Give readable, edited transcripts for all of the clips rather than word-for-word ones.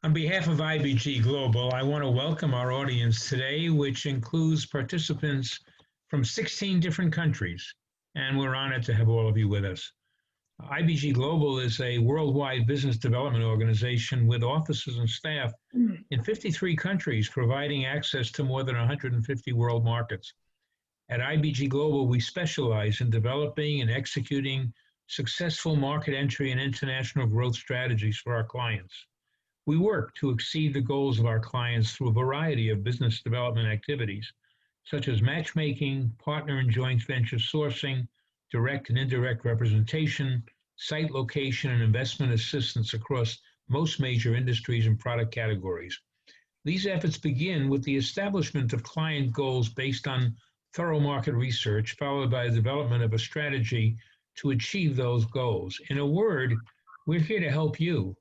On behalf of IBG Global, I want to welcome our audience today, which includes participants from 16 different countries, and we're honored to have all of you with us. IBG Global is a worldwide business development organization with offices and staff in 53 countries, providing access to more than 150 world markets. At IBG Global, we specialize in developing and executing successful market entry and international growth strategies for our clients. We work to exceed the goals of our clients through a variety of business development activities, such as matchmaking, partner and joint venture sourcing, direct and indirect representation, site location and investment assistance across most major industries and product categories. These efforts begin with the establishment of client goals based on thorough market research, followed by the development of a strategy to achieve those goals. In a word, we're here to help you.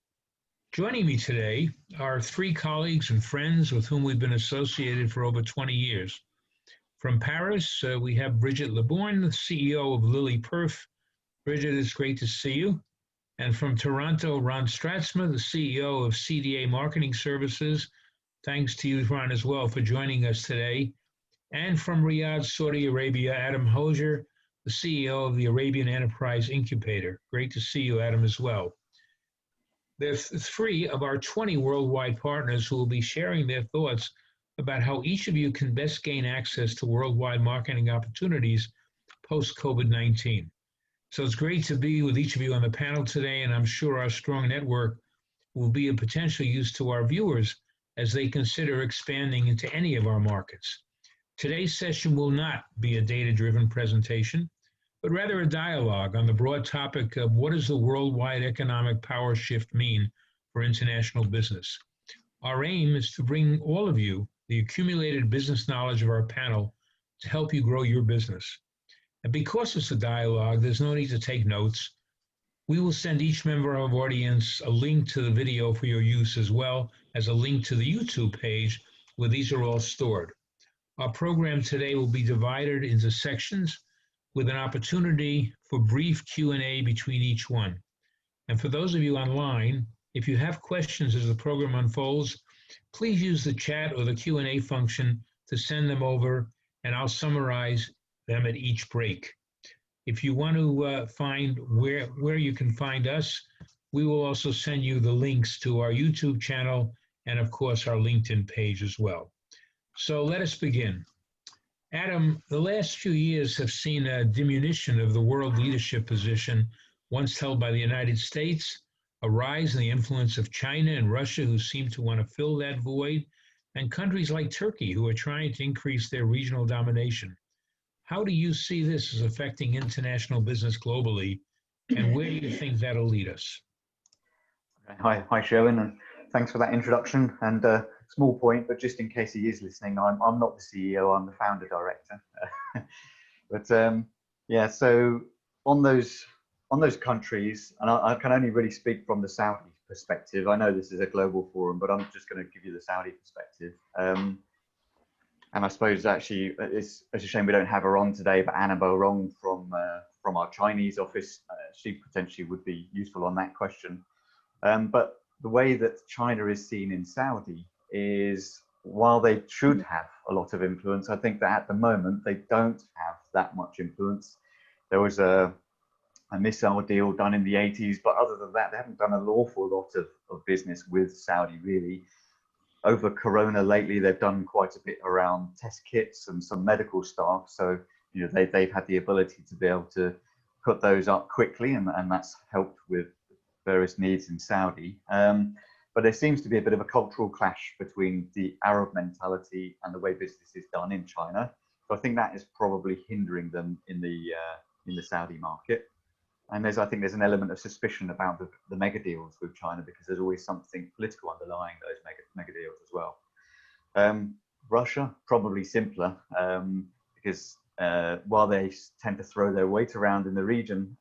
Joining me today are three colleagues and friends with whom we've been associated for over 20 years. From Paris, we have Brigitte Le Borgne, the CEO of Lilly Perf. Brigitte, it's great to see you. And from Toronto, Ron Straatsma, the CEO of CDA Marketing Services. Thanks to you, Ron, as well, for joining us today. And from Riyadh, Saudi Arabia, Adam Hosier, the CEO of the Arabian Enterprise Incubator. Great to see you, Adam, as well. There's three of our 20 worldwide partners who will be sharing their thoughts about how each of you can best gain access to worldwide marketing opportunities post-COVID-19. So it's great to be with each of you on the panel today, and I'm sure our strong network will be of potential use to our viewers as they consider expanding into any of our markets. Today's session will not be a data-driven presentation, but rather a dialogue on the broad topic of what does the worldwide economic power shift mean for international business. Our aim is to bring all of you the accumulated business knowledge of our panel to help you grow your business. And because it's a dialogue, there's no need to take notes. We will send each member of our audience a link to the video for your use, as well as a link to the YouTube page where these are all stored. Our program today will be divided into sections with an opportunity for brief Q&A between each one. And for those of you online, if you have questions as the program unfolds, please use the chat or the Q&A function to send them over, and I'll summarize them at each break. If you want to find where you can find us, we will also send you the links to our YouTube channel and, of course, our LinkedIn page as well. So let us begin. Adam, the last few years have seen a diminution of the world leadership position once held by the United States, a rise in the influence of China and Russia, who seem to want to fill that void, and countries like Turkey, who are trying to increase their regional domination. How do you see this as affecting international business globally, and where do you think that'll lead us? Hi, Sherwin, and thanks for that introduction. And small point, but just in case he is listening, I'm not the CEO, I'm the founder director. But yeah, so on those countries, and I can only really speak from the Saudi perspective. I know this is a global forum, but I'm just going to give you the Saudi perspective. And I suppose actually it's a shame we don't have her on today, but Anna Bo-Rong from our Chinese office, she potentially would be useful on that question. But the way that China is seen in Saudi is, while they should have a lot of influence, I think that at the moment they don't have that much influence. There was a missile deal done in the 80s, but other than that, they haven't done an awful lot of business with Saudi, really. Over Corona lately, they've done quite a bit around test kits and some medical staff. So, you know, they've had the ability to be able to put those up quickly, and that's helped with various needs in Saudi. But there seems to be a bit of a cultural clash between the Arab mentality and the way business is done in China. So I think that is probably hindering them in the Saudi market. And I think there's an element of suspicion about the mega deals with China, because there's always something political underlying those mega deals as well. Russia, probably simpler, because while they tend to throw their weight around in the region,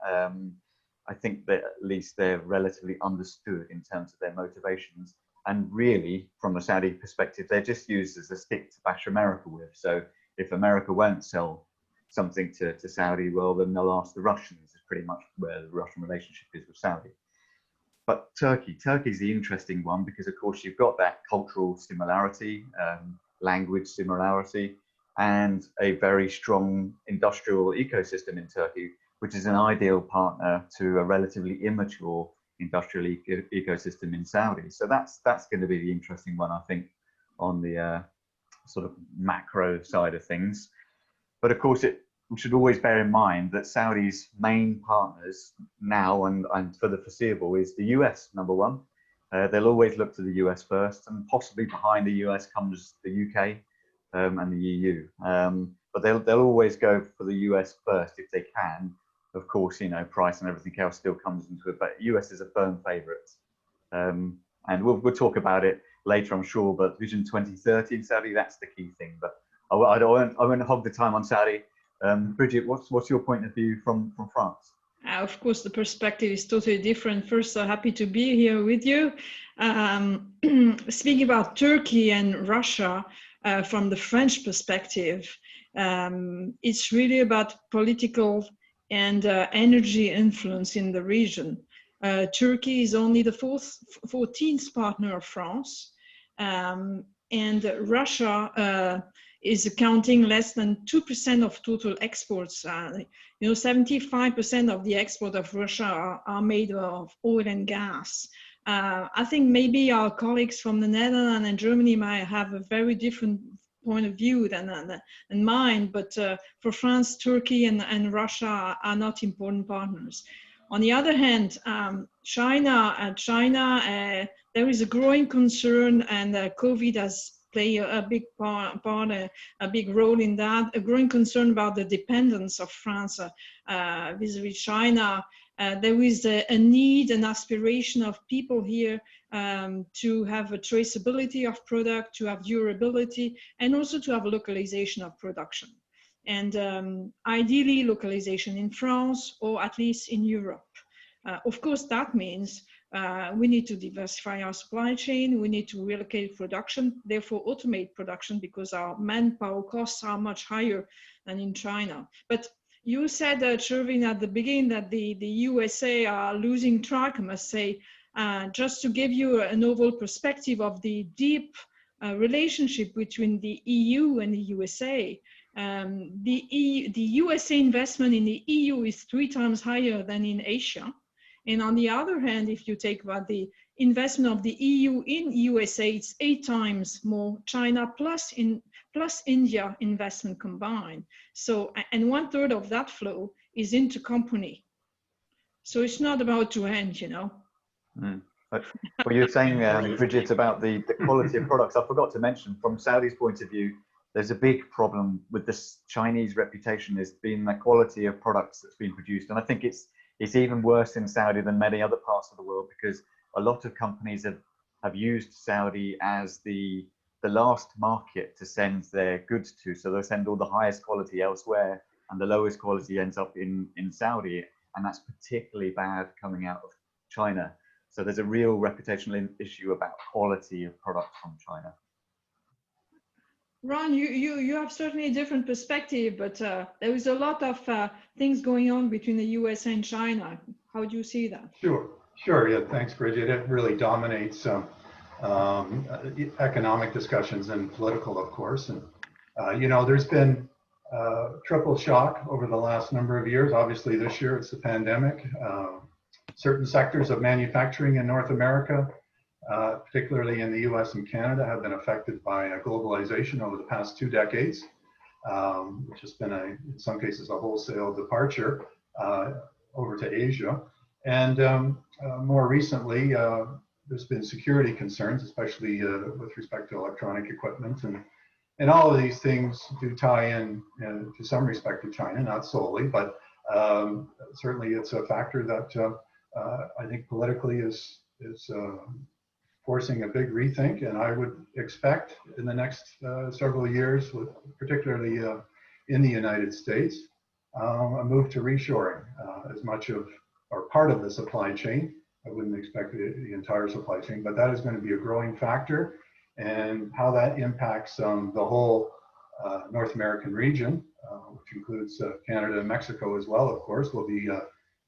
I think that at least they're relatively understood in terms of their motivations. And really, from a Saudi perspective, they're just used as a stick to bash America with. So if America won't sell something to Saudi, well, then they'll ask the Russians, is pretty much where the Russian relationship is with Saudi. But Turkey's the interesting one because, of course, you've got that cultural similarity, language similarity, and a very strong industrial ecosystem in Turkey, which is an ideal partner to a relatively immature industrial ecosystem in Saudi. So that's going to be the interesting one, I think, on the sort of macro side of things. But of course, we should always bear in mind that Saudi's main partners now and for the foreseeable is the US, number one. They'll always look to the US first, and possibly behind the US comes the UK and the EU. But they'll always go for the US first if they can. Of course, you know, price and everything else still comes into it, but US is a firm favourite. And we'll talk about it later, I'm sure, but Vision 2030 in Saudi, that's the key thing. But I won't hog the time on Saudi. Brigitte, what's your point of view from France? Of course, the perspective is totally different. First, happy to be here with you. Speaking about Turkey and Russia from the French perspective, it's really about political and energy influence in the region. Turkey is only the 14th partner of France, and Russia is accounting less than 2% of total exports. 75% of the export of Russia are made of oil and gas. I think maybe our colleagues from the Netherlands and Germany might have a very different point of view than mine, but for France, Turkey and Russia are not important partners. On the other hand, China, there is a growing concern, and COVID has played a big a big role in that, a growing concern about the dependence of France vis-a-vis China. There is a need, an aspiration of people here to have a traceability of product, to have durability, and also to have localization of production. And ideally localization in France or at least in Europe. Of course, that means we need to diversify our supply chain, we need to relocate production, therefore automate production, because our manpower costs are much higher than in China. But you said, Sherwin, at the beginning that the USA are losing track, I must say, just to give you an overall perspective of the deep relationship between the EU and the USA. The USA investment in the EU is 3 times higher than in Asia. And on the other hand, if you take about the investment of the EU in USA, it's 8 times more China plus India investment combined. So, and 1/3 of that flow is intercompany. So it's not about to end, you know. But what you're saying, Brigitte, about the quality of products, I forgot to mention, from Saudi's point of view, there's a big problem with this Chinese reputation as being the quality of products that's been produced. And I think it's even worse in Saudi than many other parts of the world, because a lot of companies have used Saudi as the last market to send their goods to. So they'll send all the highest quality elsewhere, and the lowest quality ends up in Saudi. And that's particularly bad coming out of China. So there's a real reputational issue about quality of products from China. Ron, you have certainly a different perspective, but there is a lot of things going on between the US and China. How do you see that? Sure. Yeah, thanks, Brigitte. It really dominates economic discussions and political, of course. And, there's been triple shock over the last number of years. Obviously, this year it's the pandemic. Certain sectors of manufacturing in North America, particularly in the US and Canada, have been affected by globalization over the past 2 decades, which has been, in some cases, a wholesale departure over to Asia. And more recently, there's been security concerns, especially with respect to electronic equipment. And all of these things do tie in to some respect to China, not solely, but certainly it's a factor that I think politically is forcing a big rethink, and I would expect in the next several years, particularly in the United States, a move to reshoring as much of, or part of the supply chain. I wouldn't expect the entire supply chain, but that is going to be a growing factor, and how that impacts the whole North American region, which includes Canada and Mexico as well, of course, will be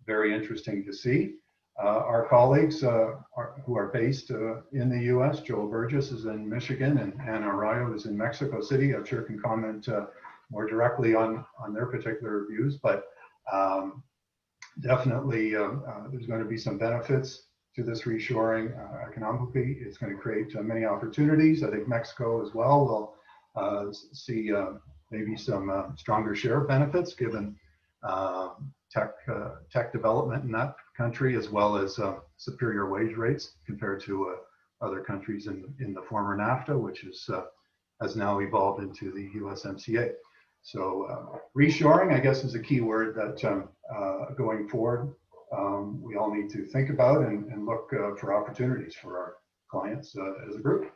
very interesting to see. our colleagues who are based in the US, Joel Burgess is in Michigan and Ana Arroyo is in Mexico City. I'm sure can comment more directly on their particular views, but definitely there's going to be some benefits to this reshoring economically. It's going to create many opportunities. I think Mexico as well will see maybe some stronger share benefits given tech development in that country, as well as superior wage rates compared to other countries in the former NAFTA, which has now evolved into the USMCA. So reshoring, I guess, is a key word that going forward, we all need to think about and look for opportunities for our clients as a group.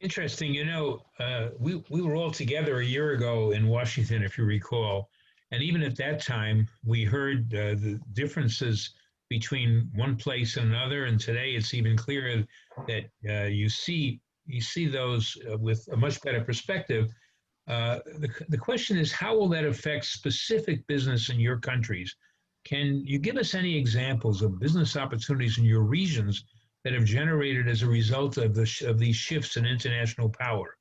Interesting. You know, we were all together a year ago in Washington, if you recall. And even at that time, we heard the differences between one place and another. And today it's even clearer that you see those with a much better perspective. The question is, how will that affect specific business in your countries? Can you give us any examples of business opportunities in your regions that have generated as a result of these shifts in international power?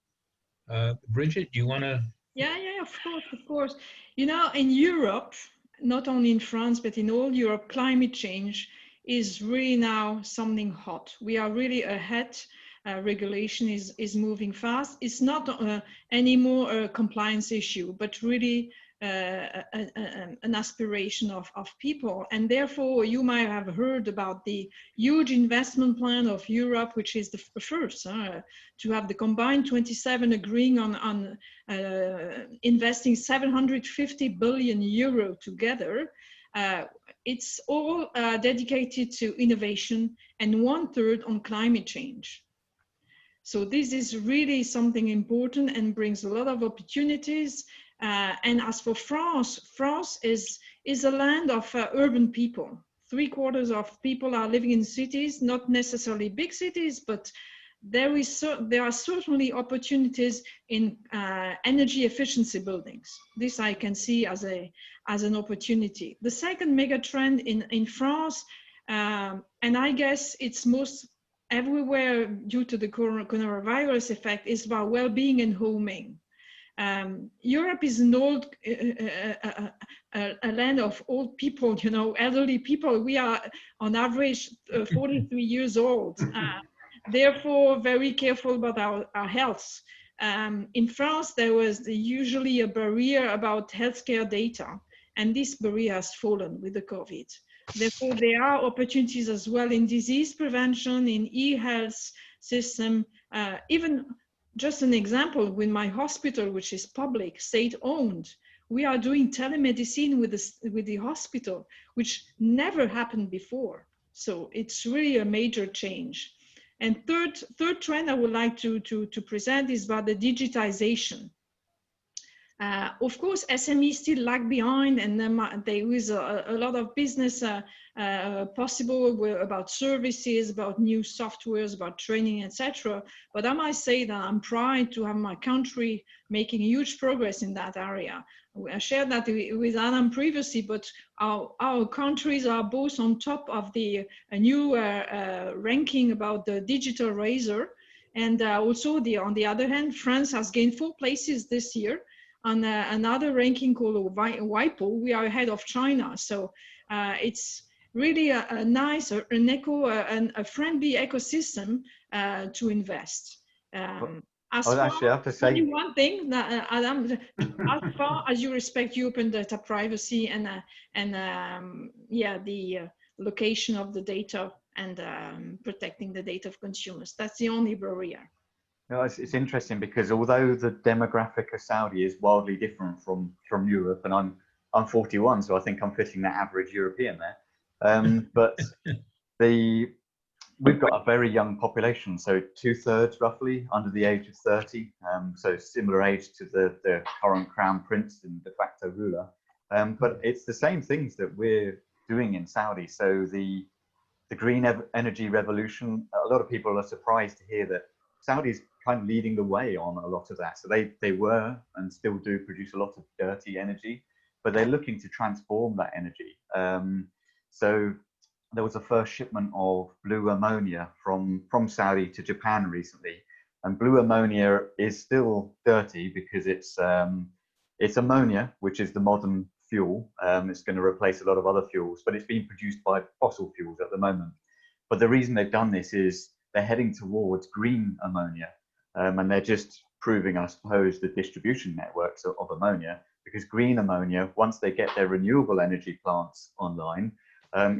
Brigitte, do you want to? Yeah, of course. You know, in Europe, not only in France, but in all Europe, climate change is really now something hot. We are really ahead. Regulation is moving fast. It's not anymore a compliance issue, but really an aspiration of people. And therefore, you might have heard about the huge investment plan of Europe, which is the first to have the combined 27 agreeing on investing 750 billion euro together. It's all dedicated to innovation and 1/3 on climate change. So this is really something important and brings a lot of opportunities. And as for France, France is a land of urban people. 3/4 of people are living in cities, not necessarily big cities, but there are certainly opportunities in energy efficiency buildings. This I can see as an opportunity. The second mega trend in France, and I guess it's most everywhere due to the coronavirus effect, is about well-being and homing. Europe is an old a land of old people, you know, elderly people. We are on average 43 years old. Therefore, very careful about our health. In France, there was usually a barrier about healthcare data, and this barrier has fallen with the COVID. Therefore, there are opportunities as well in disease prevention, in e-health system. Even just an example, with my hospital, which is public, state-owned, we are doing telemedicine with the hospital, which never happened before. So it's really a major change. And third trend I would like to present is about the digitization. Of course, SMEs still lag behind, and there is a lot of business possible about services, about new softwares, about training, etc. But I might say that I'm proud to have my country making huge progress in that area. I shared that with Adam previously, but our countries are both on top of the new ranking about the digital razor, and also on the other hand, France has gained 4 places this year. On another ranking called WIPO, we are ahead of China. So it's really a nice, a friendly ecosystem to invest. I actually have to say one thing, Adam, as far as you respect open data privacy and the location of the data and protecting the data of consumers, that's the only barrier. No, it's interesting because although the demographic of Saudi is wildly different from Europe, and I'm 41, so I think I'm fitting that average European there. But we've got a very young population, so 2/3 roughly under the age of 30, so similar age to the current crown prince and de facto ruler. But it's the same things that we're doing in Saudi. So the green energy revolution, a lot of people are surprised to hear that Saudi's kind of leading the way on a lot of that. So they were and still do produce a lot of dirty energy, but they're looking to transform that energy. So there was a first shipment of blue ammonia from Saudi to Japan recently. And blue ammonia is still dirty because it's ammonia, which is the modern fuel. It's going to replace a lot of other fuels, but it's being produced by fossil fuels at the moment. But the reason they've done this is they're heading towards green ammonia. And they're just proving, I suppose, the distribution networks of ammonia, because green ammonia, once they get their renewable energy plants online,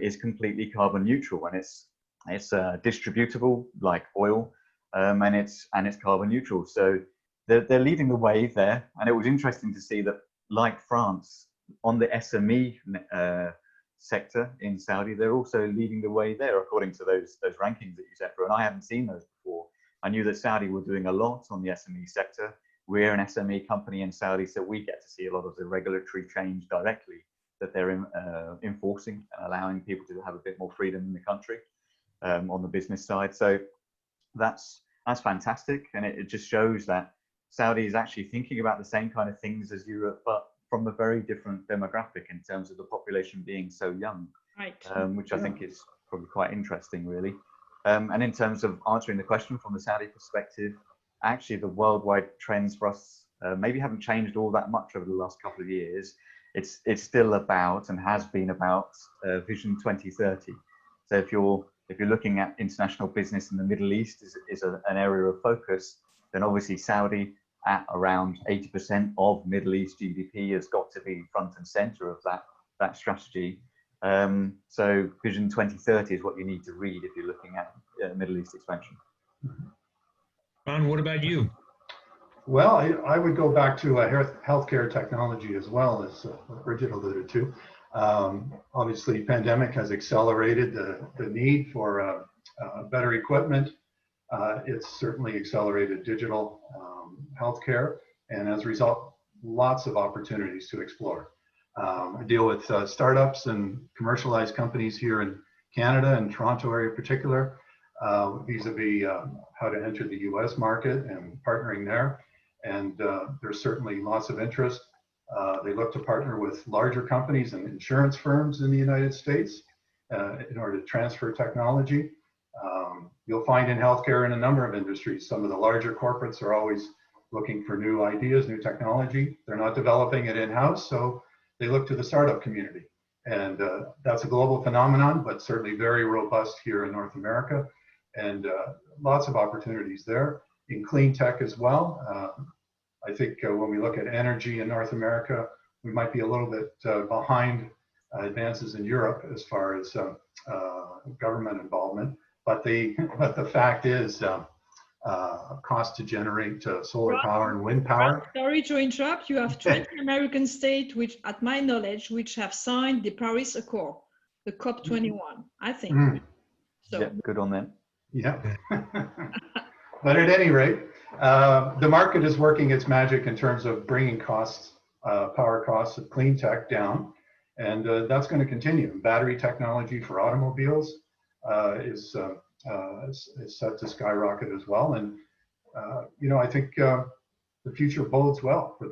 is completely carbon neutral, and it's distributable like oil, and it's carbon neutral. So they're leading the way there. And it was interesting to see that, like France, on the SME sector in Saudi, they're also leading the way there according to those rankings that you set for. And I haven't seen those before. I knew that Saudi were doing a lot on the SME sector. We're an SME company in Saudi, so we get to see a lot of the regulatory change directly that they're enforcing and allowing people to have a bit more freedom in the country on the business side. So that's fantastic, and it just shows that Saudi is actually thinking about the same kind of things as Europe, but from a very different demographic in terms of the population being so young, Right. Which I think is probably quite interesting, really. And in terms of answering the question from the Saudi perspective, actually the worldwide trends for us maybe haven't changed all that much over the last couple of years. It's still about, and has been about, Vision 2030. So if you're looking at international business in the Middle East is an area of focus, then obviously Saudi, at around 80% of Middle East GDP, has got to be front and center of that strategy. So Vision 2030 is what you need to read if you're looking at Middle East expansion. Ron, what about you? Well, I would go back to healthcare technology as well, as Brigitte alluded to. Obviously, pandemic has accelerated the need for better equipment. It's certainly accelerated digital healthcare, and as a result, lots of opportunities to explore. I deal with startups and commercialized companies here in Canada and Toronto area in particular, vis-a-vis how to enter the US market and partnering there. And there's certainly lots of interest. They look to partner with larger companies and insurance firms in the United States in order to transfer technology. You'll find in healthcare in a number of industries, some of the larger corporates are always looking for new ideas, new technology. They're not developing it in-house, so they look to the startup community. And that's a global phenomenon, but certainly very robust here in North America, and lots of opportunities there in clean tech as well. I think when we look at energy in North America, we might be a little bit behind advances in Europe as far as government involvement. But the fact is, cost to generate solar power and wind power. Sorry to interrupt. You have 20 American states, which, at my knowledge, which have signed the Paris Accord, the COP21. I think. So Yeah, good on them. Yeah. But at any rate, the market is working its magic in terms of bringing costs, power costs of clean tech down, and that's going to continue. Battery technology for automobiles is set to skyrocket as well, and I think the future bodes well for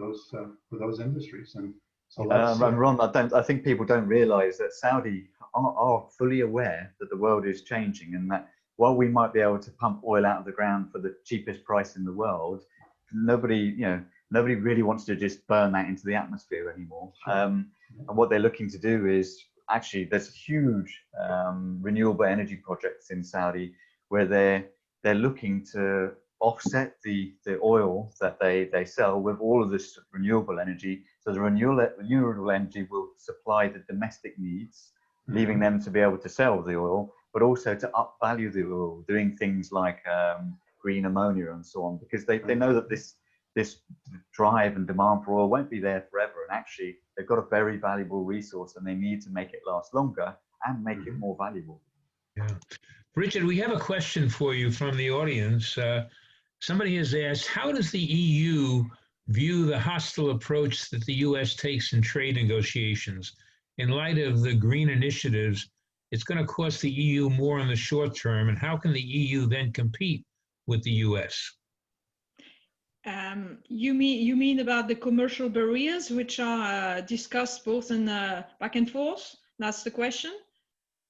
those industries. And so Ron, I think people don't realize that Saudi are fully aware that the world is changing, and that while we might be able to pump oil out of the ground for the cheapest price in the world, nobody really wants to just burn that into the atmosphere anymore. And what they're looking to do is, actually, there's huge renewable energy projects in Saudi where they're looking to offset the oil that they sell with all of this renewable energy. So the renewable energy will supply the domestic needs, leaving them to be able to sell the oil, but also to up value the oil, doing things like green ammonia and so on, because they know that this drive and demand for oil won't be there forever. And actually, they've got a very valuable resource, and they need to make it last longer and make it more valuable. Yeah. Brigitte, we have a question for you from the audience. Somebody has asked, how does the EU view the hostile approach that the US takes in trade negotiations? In light of the green initiatives, it's going to cost the EU more in the short term, and how can the EU then compete with the US? You mean about the commercial barriers, which are discussed both in back and forth? That's the question?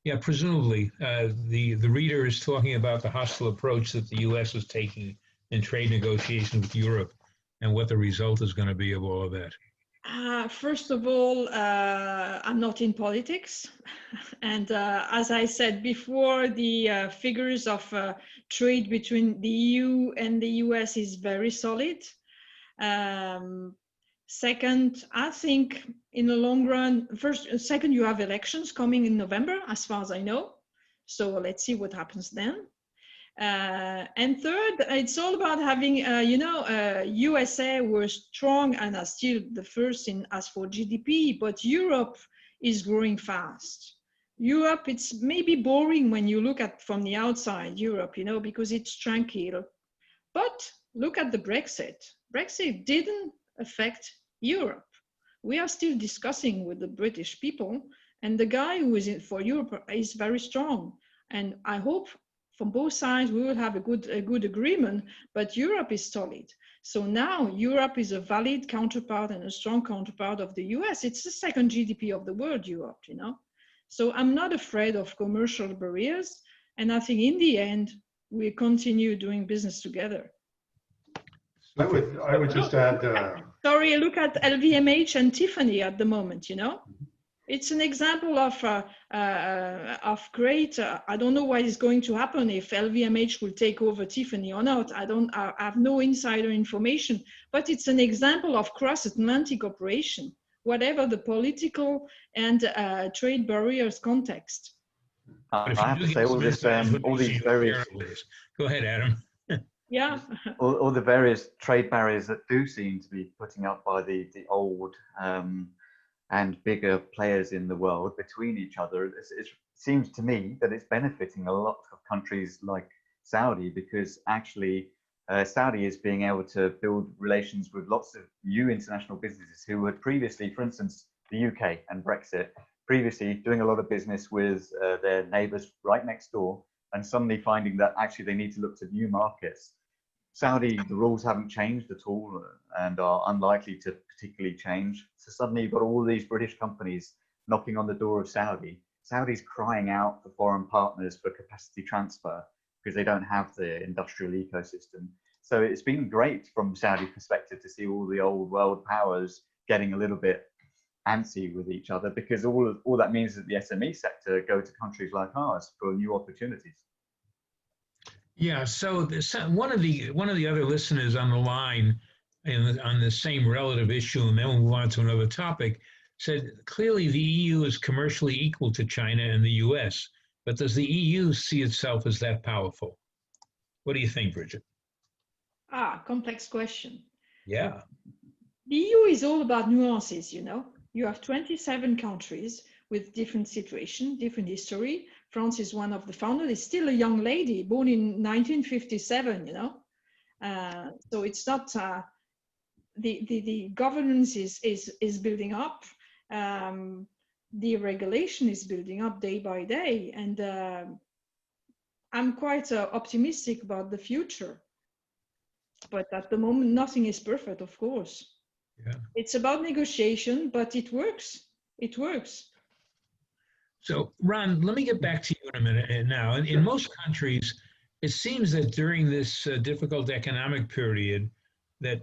Yeah, presumably, the reader is talking about the hostile approach that the U.S. is taking in trade negotiations with Europe and what the result is going to be of all of that. First of all, I'm not in politics. And as I said before, the figures of trade between the EU and the US is very solid. Second, I think in the long run, second, you have elections coming in November, as far as I know. So let's see what happens then. And third, it's all about having, USA were strong and are still the first in as for GDP, but Europe is growing fast. Europe, it's maybe boring when you look at from the outside Europe, because it's tranquil. But look at the Brexit. Brexit didn't affect Europe. We are still discussing with the British people, and the guy who is in for Europe is very strong. And I hope from both sides we will have a good agreement, but Europe is solid. So now Europe is a valid counterpart and a strong counterpart of the US. It's the second GDP of the world, Europe, So I'm not afraid of commercial barriers. And I think in the end, we continue doing business together. I would just add. Sorry, look at LVMH and Tiffany at the moment, It's an example of great, I don't know what is going to happen if LVMH will take over Tiffany or not. I have no insider information, but it's an example of cross-Atlantic cooperation, whatever the political and trade barriers context. I have to say all these various. Go ahead, Adam. Yeah. all the various trade barriers that do seem to be putting up by the old and bigger players in the world between each other, it seems to me that it's benefiting a lot of countries like Saudi, because actually Saudi is being able to build relations with lots of new international businesses who had previously, for instance, the UK and Brexit, previously doing a lot of business with their neighbours right next door, and suddenly finding that actually they need to look to new markets. Saudi, the rules haven't changed at all and are unlikely to particularly change. So suddenly you've got all these British companies knocking on the door of Saudi. Saudi's crying out for foreign partners for capacity transfer because they don't have the industrial ecosystem. So it's been great from Saudi perspective to see all the old world powers getting a little bit antsy with each other, because all that means is that the SME sector go to countries like ours for new opportunities. Yeah, so one of the other listeners on the line on the same relative issue, and then we'll move on to another topic, said clearly the EU is commercially equal to China and the US, but does the EU see itself as that powerful? What do you think, Brigitte? Complex question. Yeah. The EU is all about nuances, You have 27 countries with different situation, different history. France is one of the founders. It's still a young lady, born in 1957, So it's not, the governance is building up. The regulation is building up day by day. And I'm quite optimistic about the future. But at the moment, nothing is perfect, of course. Yeah. It's about negotiation, but it works. It works. So, Ron, let me get back to you in a minute now. In most countries, it seems that during this difficult economic period, that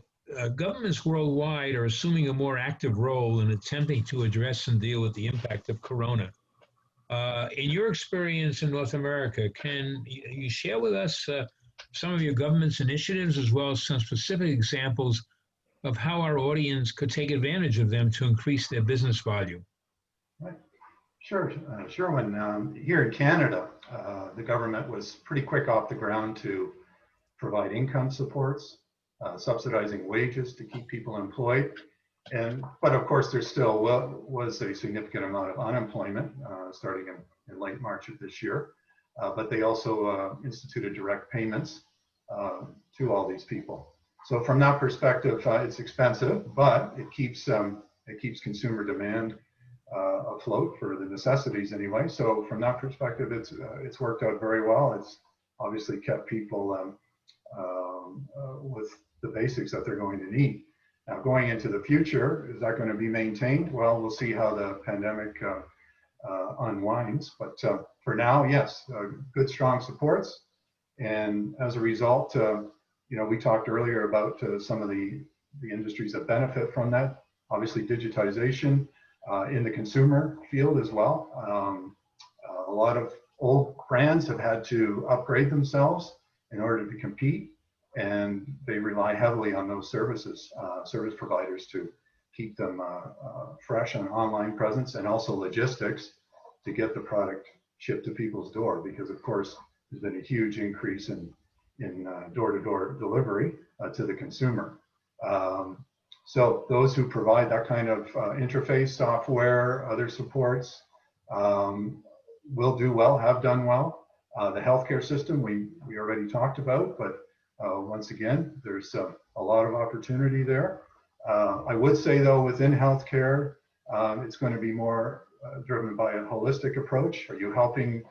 governments worldwide are assuming a more active role in attempting to address and deal with the impact of Corona. In your experience in North America, can you share with us some of your government's initiatives, as well as some specific examples of how our audience could take advantage of them to increase their business volume? Right. Sure, Sherwin. Here in Canada, the government was pretty quick off the ground to provide income supports, subsidizing wages to keep people employed. But of course, there still was a significant amount of unemployment starting in late March of this year. But they also instituted direct payments to all these people. So from that perspective, it's expensive, but it keeps consumer demand afloat for the necessities anyway. So from that perspective, it's worked out very well. It's obviously kept people with the basics that they're going to need. Now, going into the future, is that going to be maintained? Well, we'll see how the pandemic unwinds. But for now, yes, good, strong supports. And as a result, we talked earlier about some of the industries that benefit from that. Obviously, digitization in the consumer field as well. A lot of old brands have had to upgrade themselves in order to compete, and they rely heavily on those service providers to keep them fresh on online presence, and also logistics to get the product shipped to people's door, because of course there's been a huge increase in door-to-door delivery to the consumer. So those who provide that kind of interface software, other supports, will do well, have done well. The healthcare system we already talked about, but once again, there's a lot of opportunity there. I would say though, within healthcare, it's going to be more driven by a holistic approach. Are you helping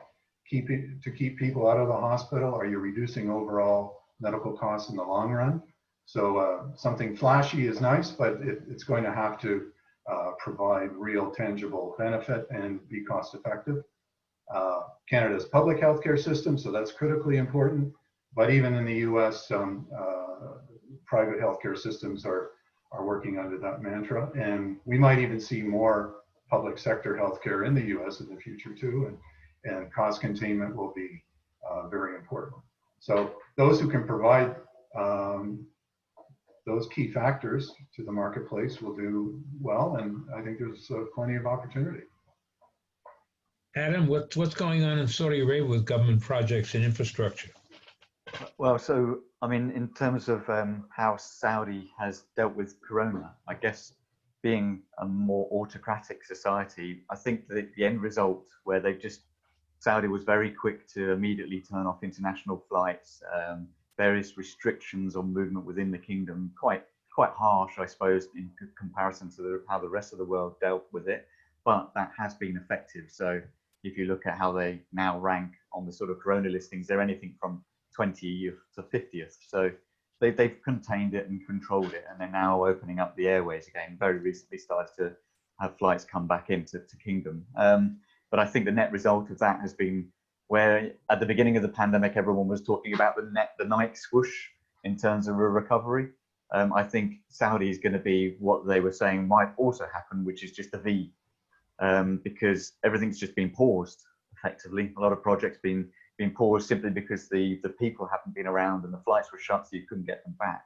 to keep people out of the hospital? Are you reducing overall medical costs in the long run? So something flashy is nice, but it's going to have to provide real tangible benefit and be cost effective. Canada's public healthcare system, so that's critically important. But even in the US, private healthcare systems are working under that mantra. And we might even see more public sector healthcare in the US in the future too. And cost containment will be very important. So those who can provide those key factors to the marketplace will do well. And I think there's plenty of opportunity. Adam, what's going on in Saudi Arabia with government projects and infrastructure? Well, so, I mean, in terms of how Saudi has dealt with Corona, I guess being a more autocratic society, I think that the end result where Saudi was very quick to immediately turn off international flights, various restrictions on movement within the kingdom, quite harsh, I suppose, in comparison to how the rest of the world dealt with it, but that has been effective. So if you look at how they now rank on the sort of Corona listings, they're anything from 20th to 50th. So they've contained it and controlled it, and they're now opening up the airways again. Very recently started to have flights come back into kingdom. But I think the net result of that has been where at the beginning of the pandemic, everyone was talking about the Nike swoosh in terms of a recovery. I think Saudi is going to be what they were saying might also happen, which is just a V, because everything's just been paused effectively. A lot of projects been paused simply because the people haven't been around and the flights were shut, so you couldn't get them back.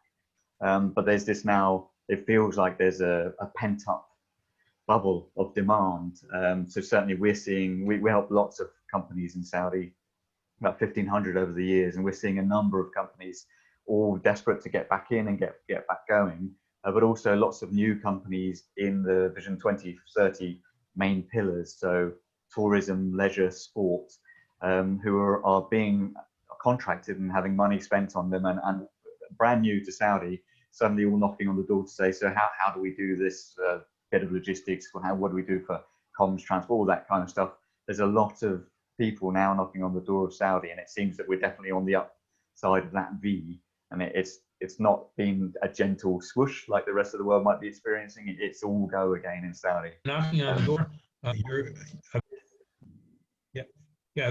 But there's this now, it feels like there's a pent-up bubble of demand. So certainly we're seeing, we help lots of companies in Saudi, about 1,500 over the years, and we're seeing a number of companies all desperate to get back in and get back going, but also lots of new companies in the Vision 2030 main pillars, so tourism, leisure, sport, who are being contracted and having money spent on them and brand new to Saudi, suddenly all knocking on the door to say, so how do we do this bit of logistics? What do we do for comms, transport, all that kind of stuff? There's a lot of people now knocking on the door of Saudi, and it seems that we're definitely on the upside of that V, and it's not been a gentle swoosh like the rest of the world might be experiencing. It's all go again in Saudi. Knocking on the door,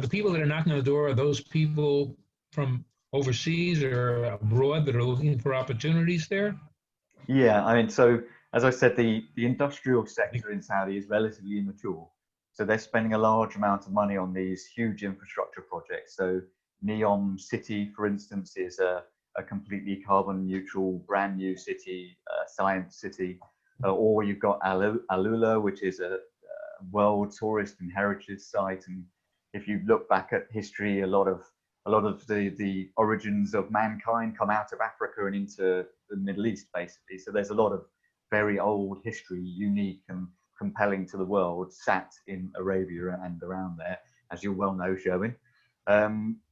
the people that are knocking on the door are those people from overseas or abroad that are looking for opportunities there? Yeah, I mean, so as I said, the industrial sector in Saudi is relatively immature. So they're spending a large amount of money on these huge infrastructure projects. So Neom City, for instance, is a completely carbon neutral, brand new city, science city. Or you've got Alula, which is a world tourist and heritage site. And if you look back at history, a lot of the origins of mankind come out of Africa and into the Middle East, basically. So there's a lot of very old history, unique and compelling to the world, sat in Arabia and around there, as you well know, Sherwin.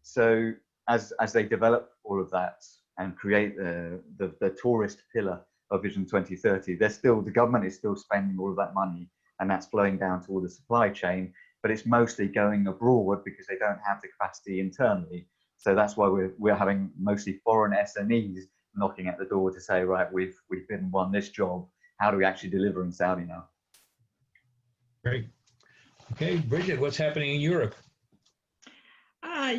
So as they develop all of that and create the tourist pillar of Vision 2030, the government is still spending all of that money, and that's flowing down to all the supply chain, but it's mostly going abroad because they don't have the capacity internally. So that's why we're having mostly foreign SMEs knocking at the door to say, right, we've been won this job. How do we actually deliver in Saudi now? Great. Okay, Brigitte, what's happening in Europe? I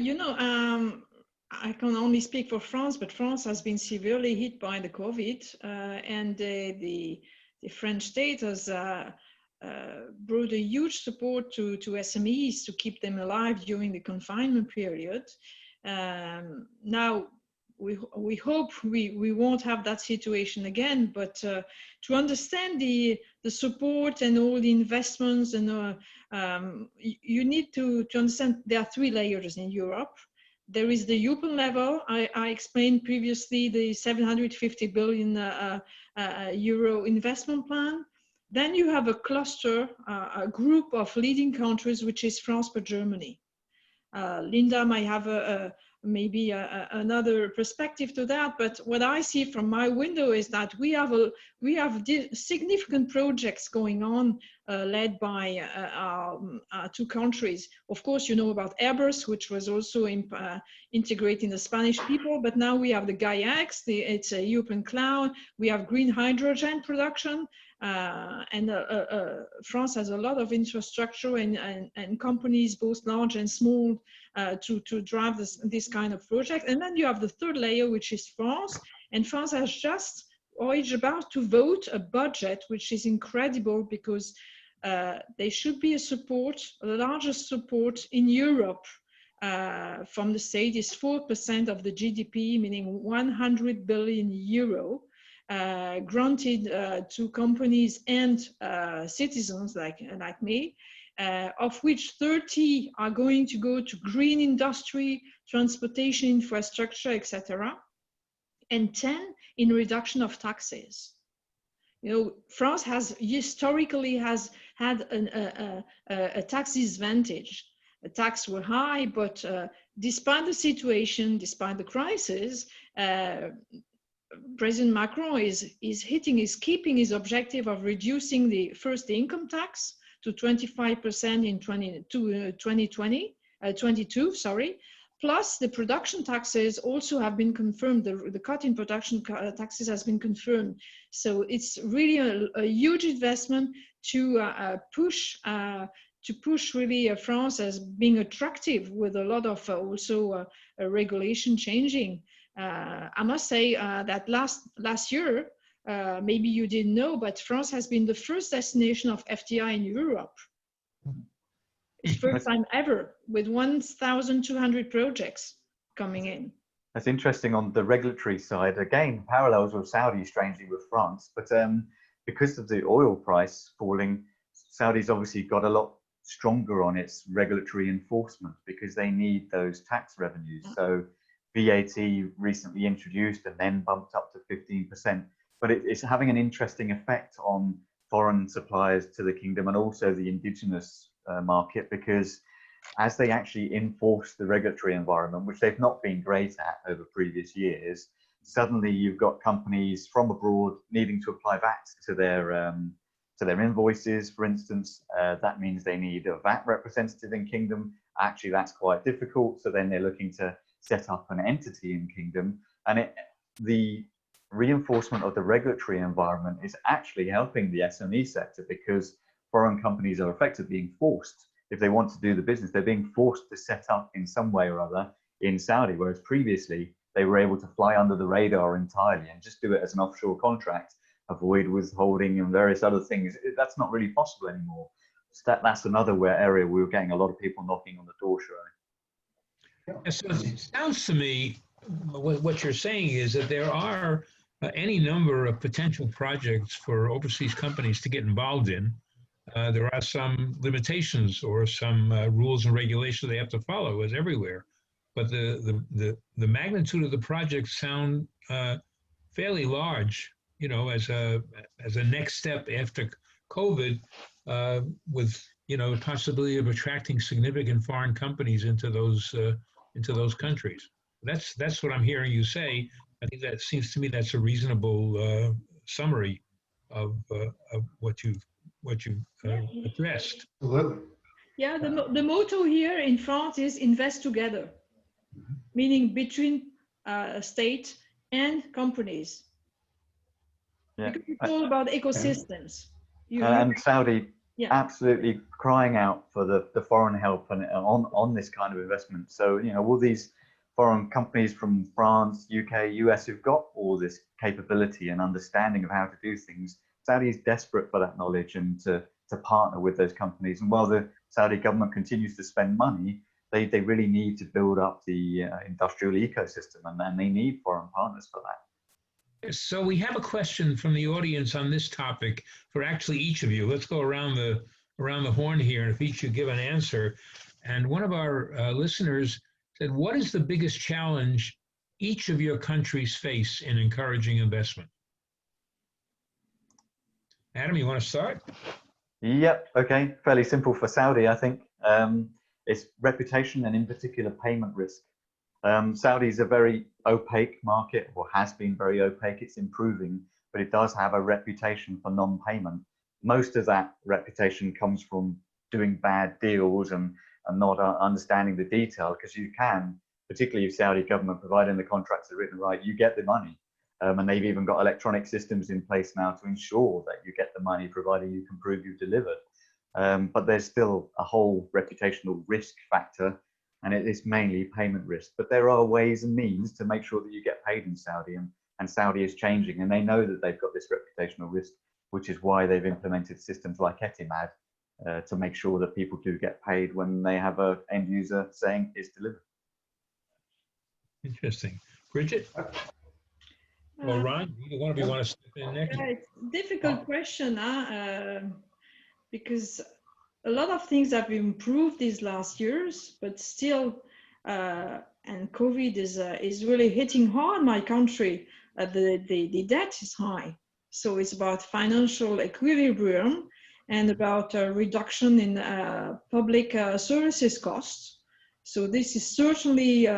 can only speak for France, but France has been severely hit by the COVID, and the French state has brought a huge support to SMEs to keep them alive during the confinement period. Now, we hope we won't have that situation again, but to understand the support and all the investments, and you need to understand there are three layers in Europe. There is the European level. I explained previously the 750 billion euro investment plan. Then you have a cluster, a group of leading countries, which is France but Germany. Linda might have maybe another perspective to that, but what I see from my window is that we have significant projects going on led by our two countries. Of course, you know about Airbus, which was also integrating the Spanish people, but now we have the GAIA-X, it's a European cloud. We have green hydrogen production. And France has a lot of infrastructure and companies, both large and small, to drive this kind of project. And then you have the third layer, which is France. And France has just, or is about to vote a budget, which is incredible because there should be a support, the largest support in Europe from the state is 4% of the GDP, meaning 100 billion euro. Granted to companies and citizens like me, of which 30 are going to go to green industry, transportation infrastructure, etc., and 10 in reduction of taxes. You know, France has historically had a tax disadvantage. The taxes were high, but despite the situation, despite the crisis, President Macron is keeping his objective of reducing the income tax to 25% in 2022, plus the production taxes also have been confirmed. The cut in production taxes has been confirmed. So it's really a huge investment to push really France as being attractive with a lot of also regulation changing. I must say that last year, maybe you didn't know, but France has been the first destination of FDI in Europe. It's first time ever with 1,200 projects coming in. That's interesting on the regulatory side. Again, parallels with Saudi, strangely, with France. But because of the oil price falling, Saudi's obviously got a lot stronger on its regulatory enforcement because they need those tax revenues. So VAT recently introduced and then bumped up to 15%. But it's having an interesting effect on foreign suppliers to the kingdom and also the indigenous market, because as they actually enforce the regulatory environment, which they've not been great at over previous years, suddenly you've got companies from abroad needing to apply VAT to their invoices, for instance. That means they need a VAT representative in kingdom. Actually, that's quite difficult. So then they're looking to set up an entity in kingdom, and the reinforcement of the regulatory environment is actually helping the SME sector, because foreign companies are effectively being forced, if they want to do the business, they're being forced to set up in some way or other in Saudi, whereas previously they were able to fly under the radar entirely and just do it as an offshore contract, avoid withholding and various other things. That's not really possible anymore. So that's another area we were getting a lot of people knocking on the door, Sherwin. Yeah, so it sounds to me, what you're saying is that there are any number of potential projects for overseas companies to get involved in. There are some limitations or some rules and regulations they have to follow, as everywhere. But the magnitude of the projects sound fairly large, you know, as a next step after COVID, with, you know, the possibility of attracting significant foreign companies into those countries. That's what I'm hearing you say. I think that seems to me that's a reasonable summary of what you've addressed. Absolutely. Yeah, the motto here in France is invest together, meaning between state and companies. Yeah. Because it's all about ecosystems. And Saudi absolutely crying out for the foreign help and on this kind of investment. So, you know, all these foreign companies from France, UK, US who've got all this capability and understanding of how to do things, Saudi is desperate for that knowledge and to partner with those companies. And while the Saudi government continues to spend money, they really need to build up the industrial ecosystem, and they need foreign partners for that. So we have a question from the audience on this topic for actually each of you. Let's go around the horn here, and if each you give an answer. And one of our listeners said, what is the biggest challenge each of your countries face in encouraging investment? Adam, you want to start? Yep, okay. Fairly simple for Saudi, I think. It's reputation and in particular payment risk. Saudi is a very opaque market, or has been very opaque. It's improving, but it does have a reputation for non-payment. Most of that reputation comes from doing bad deals and not understanding the detail, because you can, particularly if Saudi government, providing the contracts are written right, you get the money. And they've even got electronic systems in place now to ensure that you get the money, providing you can prove you delivered. But there's still a whole reputational risk factor, and it is mainly payment risk. But there are ways and means to make sure that you get paid in Saudi, and Saudi is changing, and they know that they've got this reputational risk, which is why they've implemented systems like Etimad to make sure that people do get paid when they have an end user saying it's delivered. Interesting. Brigitte? Well, Ron, either one of you want to step in next? It's a difficult question, because a lot of things have improved these last years, but still, and COVID is really hitting hard my country. The debt is high, so it's about financial equilibrium and about a reduction in public services costs. So this is certainly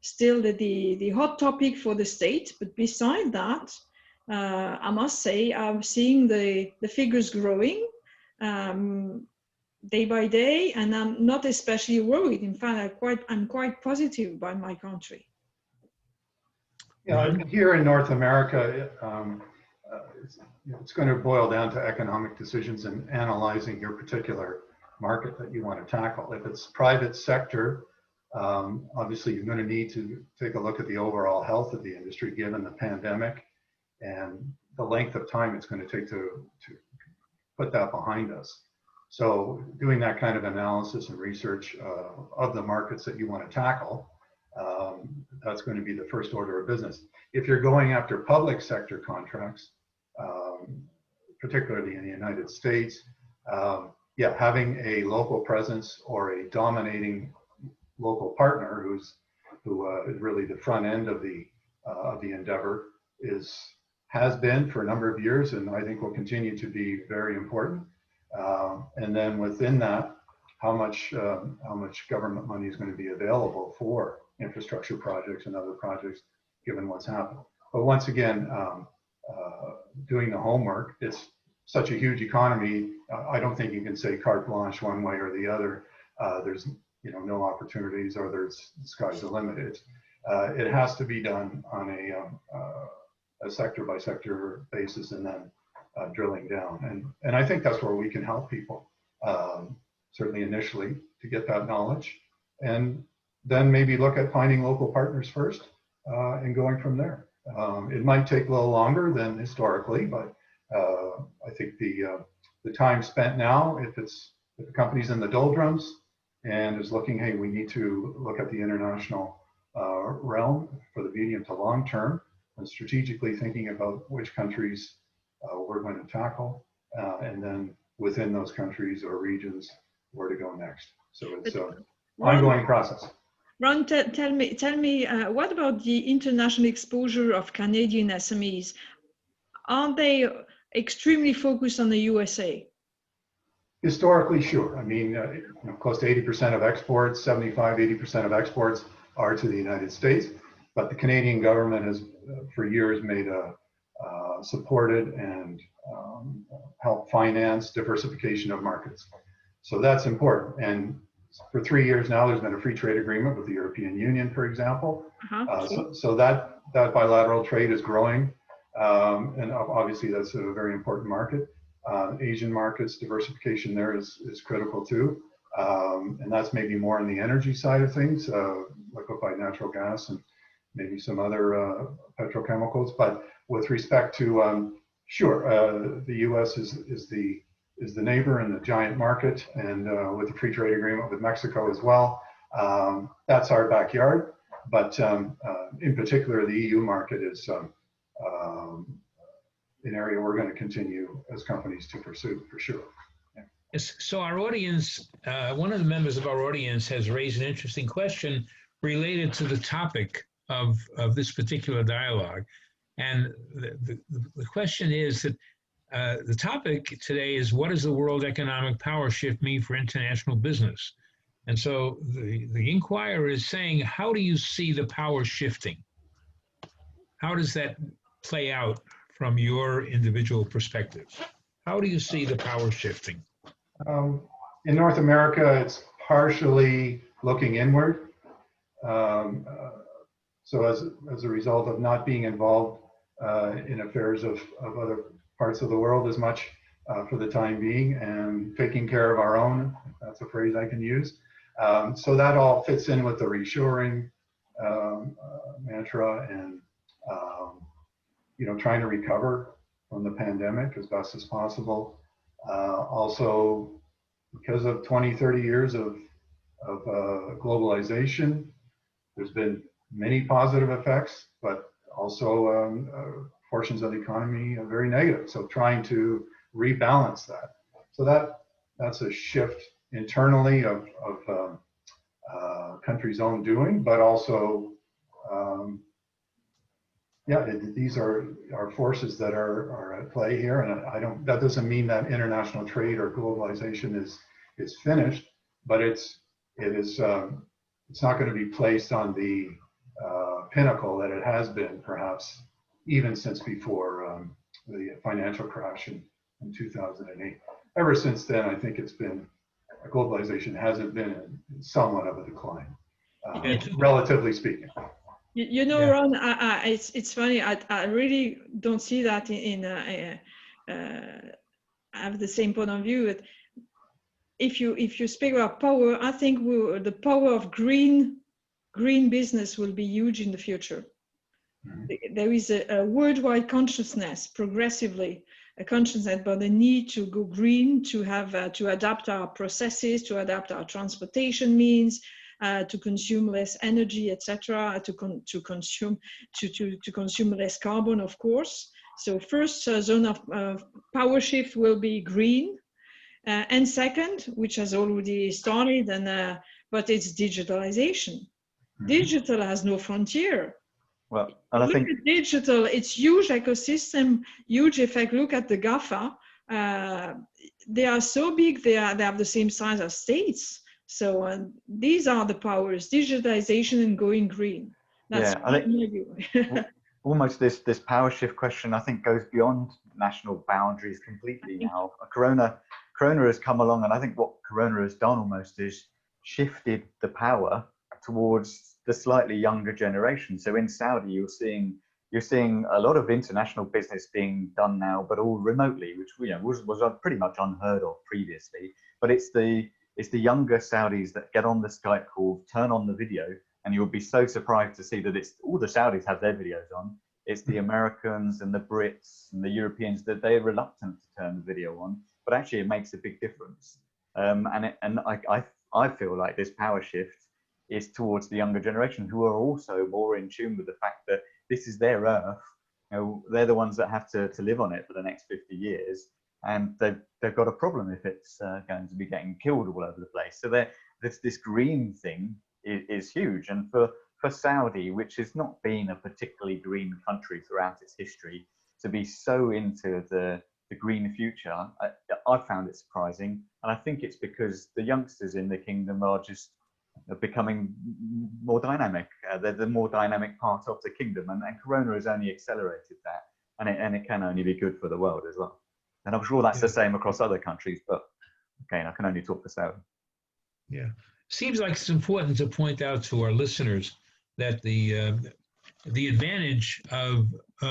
still the hot topic for the state. But beside that, I must say I'm seeing the figures growing day by day, and I'm not especially worried. In fact, I'm quite positive about my country. Yeah, here in North America, it's going to boil down to economic decisions and analyzing your particular market that you want to tackle. If it's private sector, obviously you're going to need to take a look at the overall health of the industry given the pandemic and the length of time it's going to take to put that behind us. So doing that kind of analysis and research of the markets that you want to tackle, that's going to be the first order of business. If you're going after public sector contracts, particularly in the United States, having a local presence or a dominating local partner who is really the front end of the endeavor has been for a number of years, and I think will continue to be very important. And then within that, how much government money is going to be available for infrastructure projects and other projects, given what's happened. But once again, doing the homework, it's such a huge economy. I don't think you can say carte blanche one way or the other. There's no opportunities, or the sky's the limit. It has to be done on a sector by sector basis, and then drilling down. And I think that's where we can help people, certainly initially, to get that knowledge, and then maybe look at finding local partners first and going from there. It might take a little longer than historically, but I think the time spent now, if the company's in the doldrums and is looking, hey, we need to look at the international realm for the medium to long term, and strategically thinking about which countries we're going to tackle, and then within those countries or regions, where to go next. So it's an ongoing process. Ron, tell me, what about the international exposure of Canadian SMEs? Aren't they extremely focused on the USA? Historically, sure. I mean, close to 80% of exports, 75–80% of exports are to the United States. But the Canadian government has, for years, supported and helped finance diversification of markets. So that's important. And for 3 years now, there's been a free trade agreement with the European Union, for example. So that bilateral trade is growing. And obviously, that's a very important market. Asian markets, diversification there is critical too. And that's maybe more on the energy side of things, liquefied natural gas and maybe some other petrochemicals. But with respect to, sure, the U.S. is the neighbor and the giant market, and with the free trade agreement with Mexico as well, that's our backyard. But in particular, the EU market is an area we're going to continue as companies to pursue for sure. Yeah. Yes, so our audience, one of the members of our audience has raised an interesting question related to the topic of this particular dialogue. And the question is that the topic today is, what does the world economic power shift mean for international business? And so the inquirer is saying, how do you see the power shifting? How does that play out from your individual perspective? How do you see the power shifting? In North America, it's partially looking inward. So as a result of not being involved in affairs of other parts of the world as much for the time being, and taking care of our own, if that's a phrase I can use. So that all fits in with the reshoring mantra, and trying to recover from the pandemic as best as possible. Also, because of 20, 30 years of globalization, there's been many positive effects, but also portions of the economy are very negative. So trying to rebalance that. So that's a shift internally of countries' own doing, but also, these are forces that are at play here. And that doesn't mean that international trade or globalization is finished, but it's not going to be placed on the pinnacle that it has been, perhaps even since before the financial crash in 2008. Ever since then, I think globalization hasn't been in somewhat of a decline, relatively speaking. Ron, it's funny. I really don't see that I have the same point of view. If you speak about power, I think the power of green business will be huge in the future. Mm-hmm. There is a worldwide consciousness, progressively a consciousness about the need to go green, to have to adapt our processes, to adapt our transportation means, to consume less energy, etc., to consume less carbon, of course. So first zone of power shift will be green, and second, which has already started, but it's digitalization. Mm-hmm. Digital has no frontier. Well, and I think digital, it's huge ecosystem, huge effect. Look at the GAFA. They are so big. They have the same size as states. So these are the powers: digitalization and going green. That's I think almost this power shift question, I think, goes beyond national boundaries completely now. Corona has come along, and I think what Corona has done almost is shifted the power towards the slightly younger generation. So in Saudi, you're seeing a lot of international business being done now, but all remotely, which was pretty much unheard of previously. But it's the younger Saudis that get on the Skype call, turn on the video, and you'll be so surprised to see that all the Saudis have their videos on. It's the Americans and the Brits and the Europeans that they're reluctant to turn the video on, but actually it makes a big difference. And I feel like this power shift is towards the younger generation, who are also more in tune with the fact that this is their earth. They're the ones that have to live on it for the next 50 years. And they've got a problem if it's going to be getting killed all over the place. So this green thing is huge. And for Saudi, which has not been a particularly green country throughout its history, to be so into the green future, I found it surprising. And I think it's because the youngsters in the kingdom are just becoming more dynamic. They're the more dynamic part of the kingdom. And Corona has only accelerated that. And it can only be good for the world as well. And I'm sure that's the same across other countries, but again, I can only talk for Saudi. Yeah, seems like it's important to point out to our listeners that the advantage of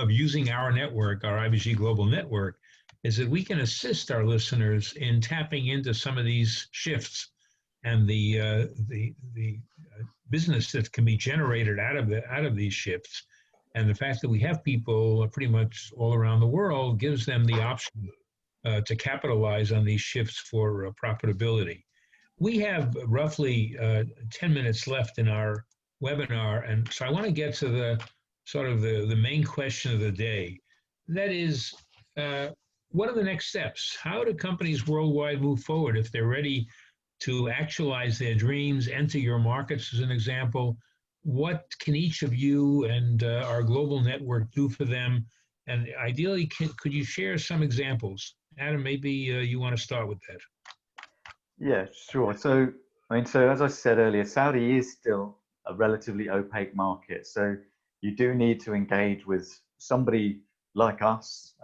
using our network, our IBG Global Network, is that we can assist our listeners in tapping into some of these shifts and the business that can be generated out of these shifts. And the fact that we have people pretty much all around the world gives them the option to capitalize on these shifts for profitability. We have roughly 10 minutes left in our webinar, and so I want to get to the sort of the main question of the day. That is, what are the next steps? How do companies worldwide move forward if they're ready to actualize their dreams, enter your markets as an example? What can each of you and our global network do for them? And ideally, could you share some examples? Adam, maybe you want to start with that. Yeah, sure. So, so as I said earlier, Saudi is still a relatively opaque market. So you do need to engage with somebody like us.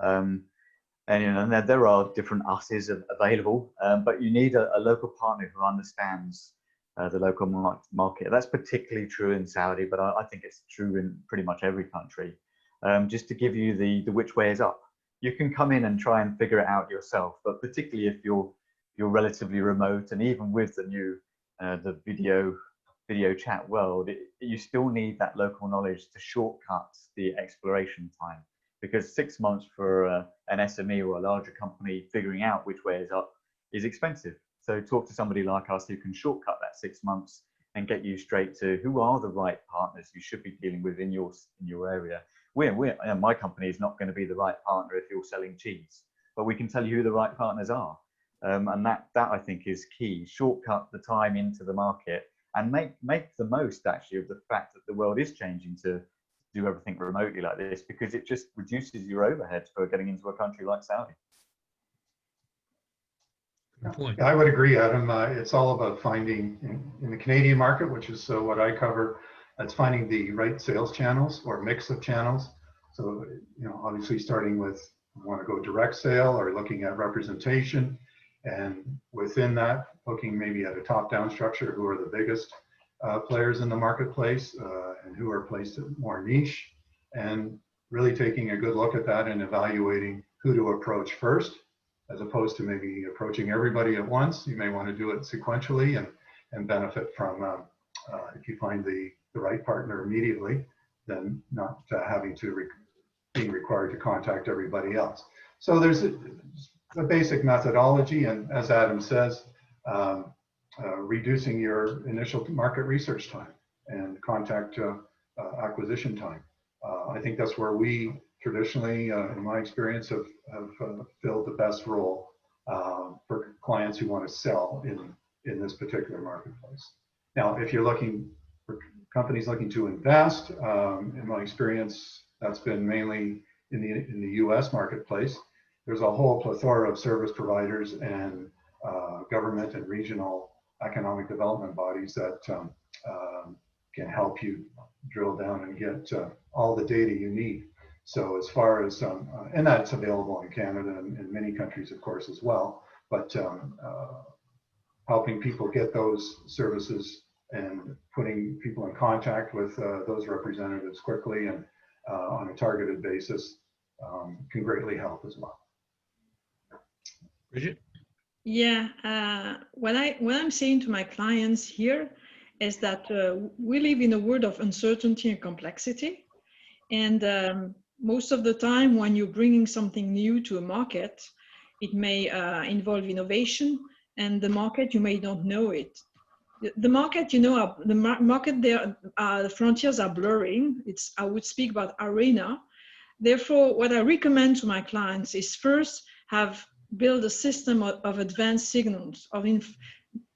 And there are different uses available, but you need a local partner who understands the local market. That's particularly true in Saudi, but I think it's true in pretty much every country. Just to give you the which way is up. You can come in and try and figure it out yourself, but particularly if you're relatively remote, and even with the new the video chat world, you still need that local knowledge to shortcut the exploration time, because 6 months for an SME or a larger company figuring out which way is up is expensive. So talk to somebody like us who can shortcut that 6 months and get you straight to who are the right partners you should be dealing with in your area. My company is not going to be the right partner if you're selling cheese, but we can tell you who the right partners are. And that I think is key. Shortcut the time into the market and make the most actually of the fact that the world is changing to do everything remotely like this, because it just reduces your overhead for getting into a country like Saudi. Yeah, I would agree, Adam. It's all about finding in the Canadian market, which is what I cover. It's finding the right sales channels or mix of channels. So, obviously starting with, you want to go direct sale or looking at representation, and within that, looking maybe at a top-down structure, who are the biggest players in the marketplace and who are placed at more niche, and really taking a good look at that and evaluating who to approach first, as opposed to maybe approaching everybody at once. You may want to do it sequentially and benefit from, if you find the right partner immediately, then not having to being required to contact everybody else. So there's a basic methodology, and as Adam says, reducing your initial market research time and contact acquisition time. I think that's where we traditionally, in my experience, have filled the best role for clients who want to sell in this particular marketplace. Now, if you're looking for companies looking to invest, in my experience, that's been mainly in the U.S. marketplace. There's a whole plethora of service providers and government and regional economic development bodies that can help you drill down and get all the data you need. So as far as, and that's available in Canada and in many countries, of course, as well, but helping people get those services and putting people in contact with those representatives quickly and on a targeted basis can greatly help as well. Brigitte? Yeah, what I'm saying to my clients here is that we live in a world of uncertainty and complexity. And most of the time when you're bringing something new to a market, it may involve innovation, and the market, you may not know it. The market, the frontiers are blurring. I would speak about arena. Therefore, what I recommend to my clients is first build a system of advanced signals, of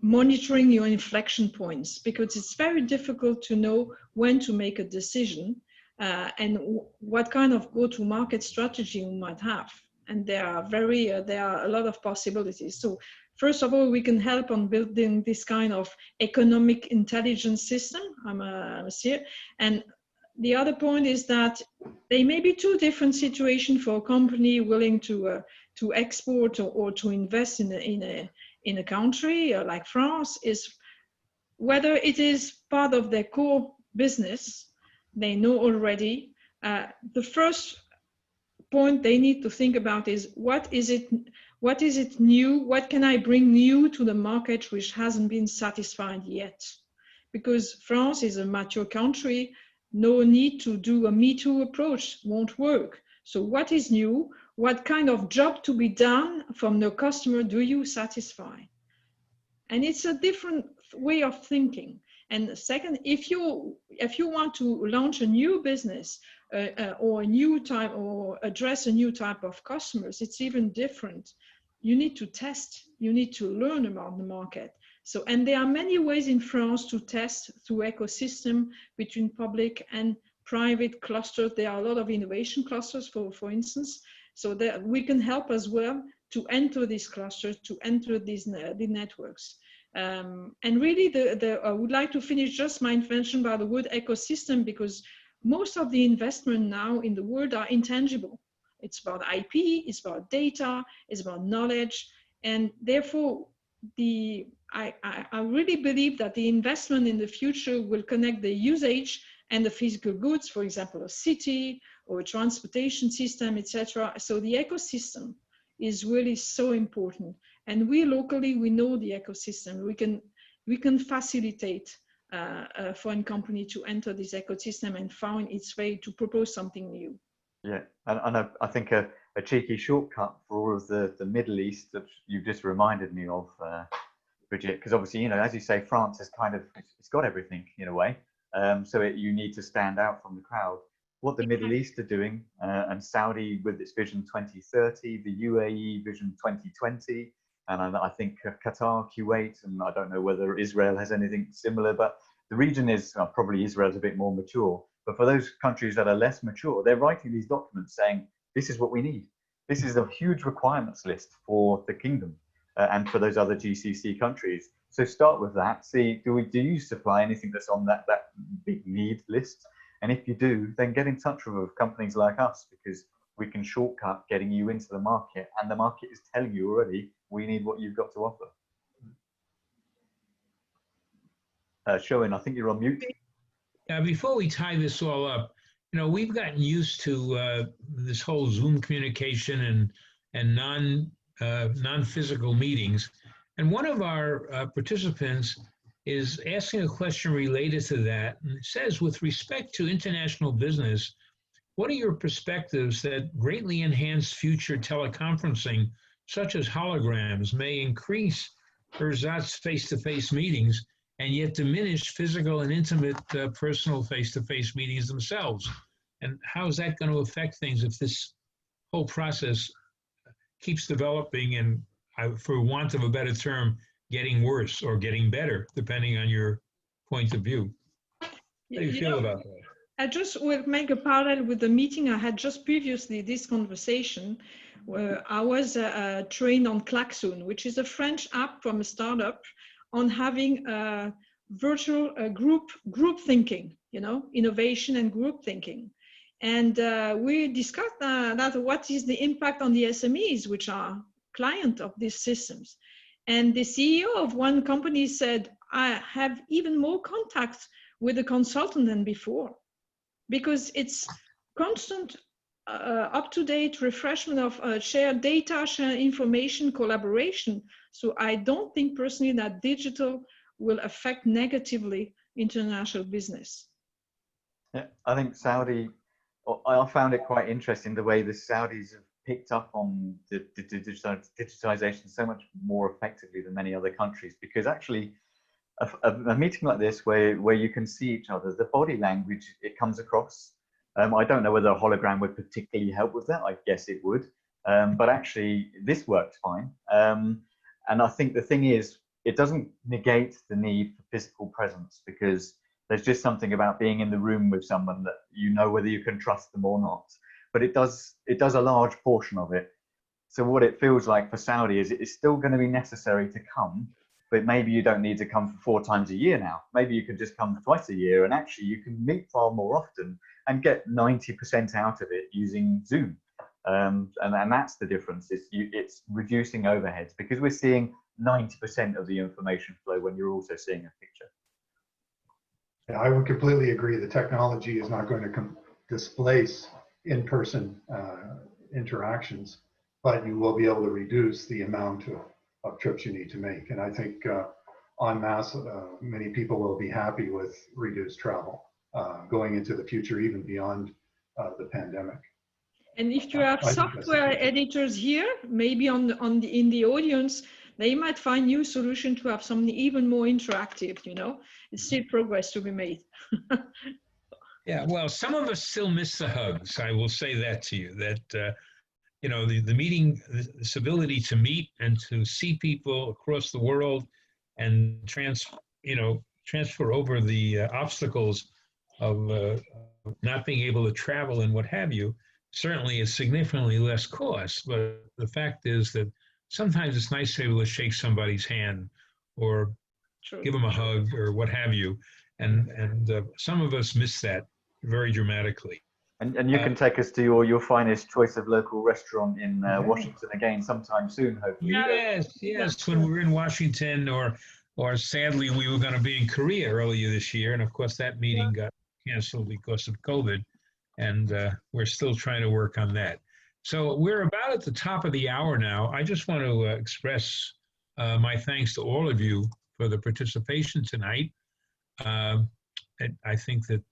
monitoring your inflection points, because it's very difficult to know when to make a decision and what kind of go-to-market strategy you might have. And there are a lot of possibilities. So first of all, we can help on building this kind of economic intelligence system. I'm a CA. And the other point is that there may be two different situations for a company willing to export or to invest in a country like France, is whether it is part of their core business. They know already. The first point they need to think about is what is it new? What can I bring new to the market which hasn't been satisfied yet? Because France is a mature country, no need to do a Me Too approach, won't work. So what is new? What kind of job to be done from the customer do you satisfy? And it's a different way of thinking. And second, if you want to launch a new business or a new type or address a new type of customers, it's even different. You need to test, you need to learn about the market. So, and there are many ways in France to test through ecosystem between public and private clusters. There are a lot of innovation clusters, for instance, so that we can help as well to enter these clusters, to enter these the networks. And really, I would like to finish just my invention by the word ecosystem, because most of the investment now in the world are intangible. It's about IP, it's about data, it's about knowledge, and therefore, I really believe that the investment in the future will connect the usage and the physical goods, for example, a city or a transportation system, etc. So the ecosystem is really so important. And we locally, we know the ecosystem. We can facilitate a foreign company to enter this ecosystem and find its way to propose something new. Yeah, and I think a cheeky shortcut for all of the Middle East that you've just reminded me of, Brigitte, because obviously, you know, as you say, France has it's got everything in a way. So you need to stand out from the crowd. What the Middle East are doing, and Saudi with its Vision 2030, the UAE Vision 2020, and I think Qatar, Kuwait, and I don't know whether Israel has anything similar, but the region is, probably Israel's a bit more mature, but for those countries that are less mature, they're writing these documents saying, this is what we need. This is a huge requirements list for the kingdom and for those other GCC countries. So start with that, see, do you supply anything that's on that big need list? And if you do, then get in touch with companies like us, because we can shortcut getting you into the market, and the market is telling you already, we need what you've got to offer. Sherwin, I think you're on mute. Before we tie this all up, you know, we've gotten used to this whole Zoom communication and non-physical meetings. And one of our participants is asking a question related to that. And it says, with respect to international business, what are your perspectives that greatly enhanced future teleconferencing, such as holograms, may increase ersatz face-to-face meetings and yet diminish physical and intimate personal face-to-face meetings themselves? And how is that going to affect things if this whole process keeps developing and, for want of a better term, getting worse or getting better, depending on your point of view? How do you feel about that? I just will make a parallel with the meeting I had just previously, this conversation, where I was trained on Klaxoon, which is a French app from a startup on having virtual group thinking, you know, innovation and group thinking. And we discussed that what is the impact on the SMEs, which are client of these systems. And the CEO of one company said, I have even more contact with the consultant than before, because it's constant up-to-date refreshment of shared data, shared information, collaboration. So I don't think personally that digital will affect negatively international business. Yeah, I think I found it quite interesting the way the Saudis have picked up on the digitization so much more effectively than many other countries, because actually a meeting like this where you can see each other, the body language, it comes across. I don't know whether a hologram would particularly help with that. I guess it would, but actually this worked fine. And I think the thing is, it doesn't negate the need for physical presence, because there's just something about being in the room with someone that you know whether you can trust them or not. But it does a large portion of it. So what it feels like for Saudi is it's still going to be necessary to come, but maybe you don't need to come for 4 times a year now. Maybe you can just come twice a year, and actually you can meet far more often and get 90% out of it using Zoom. And that's the difference. It's reducing overheads, because we're seeing 90% of the information flow when you're also seeing a picture. Yeah, I would completely agree. The technology is not going to displace in-person interactions, but you will be able to reduce the amount of trips you need to make. And I think en masse, many people will be happy with reduced travel going into the future, even beyond the pandemic. And if you have software editors here, maybe in the audience, they might find new solution to have something even more interactive. You know, it's still progress to be made. Yeah, well, some of us still miss the hugs. I will say that to you. That you know, the meeting, this ability to meet and to see people across the world, and transfer over the obstacles of not being able to travel and what have you. Certainly is significantly less cost, but the fact is that sometimes it's nice to be able to shake somebody's hand or give them a hug or what have you. And some of us miss that very dramatically. And you can take us to your finest choice of local restaurant in Washington again sometime soon, hopefully. Yes. When we were in Washington, or sadly, we were going to be in Korea earlier this year. And of course, that meeting got canceled because of COVID. And we're still trying to work on that. So we're about at the top of the hour now. I just want to express my thanks to all of you for the participation tonight. I think that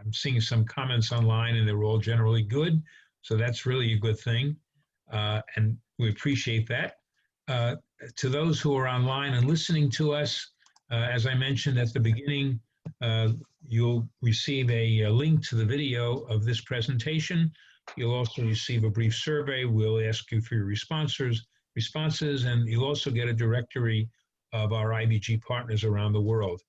I'm seeing some comments online and they're all generally good. So that's really a good thing. And we appreciate that. To those who are online and listening to us, as I mentioned at the beginning, you'll receive a link to the video of this presentation. You'll also receive a brief survey. We'll ask you for your responses, and you'll also get a directory of our IBG partners around the world.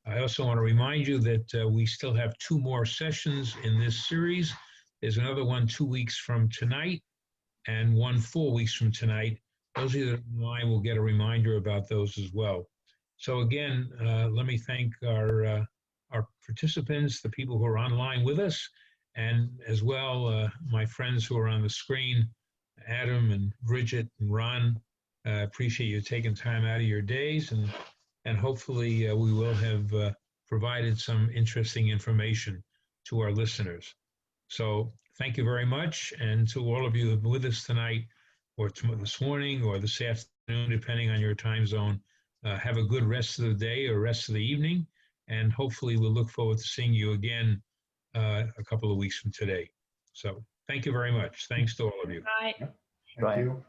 I also want to remind you that we still have 2 more sessions in this series. There's another one 2 weeks from tonight and one 4 weeks from tonight. Those of you that are online will get a reminder about those as well. So again, let me thank our participants, the people who are online with us, and as well my friends who are on the screen, Adam and Brigitte and Ron. Appreciate you taking time out of your days, and hopefully we will have provided some interesting information to our listeners. So thank you very much, and to all of you who have been with us tonight, or this morning, or this afternoon, depending on your time zone. Have a good rest of the day or rest of the evening, and hopefully we'll look forward to seeing you again a couple of weeks from today. So thank you very much. Thanks to all of you. Bye. Thank you.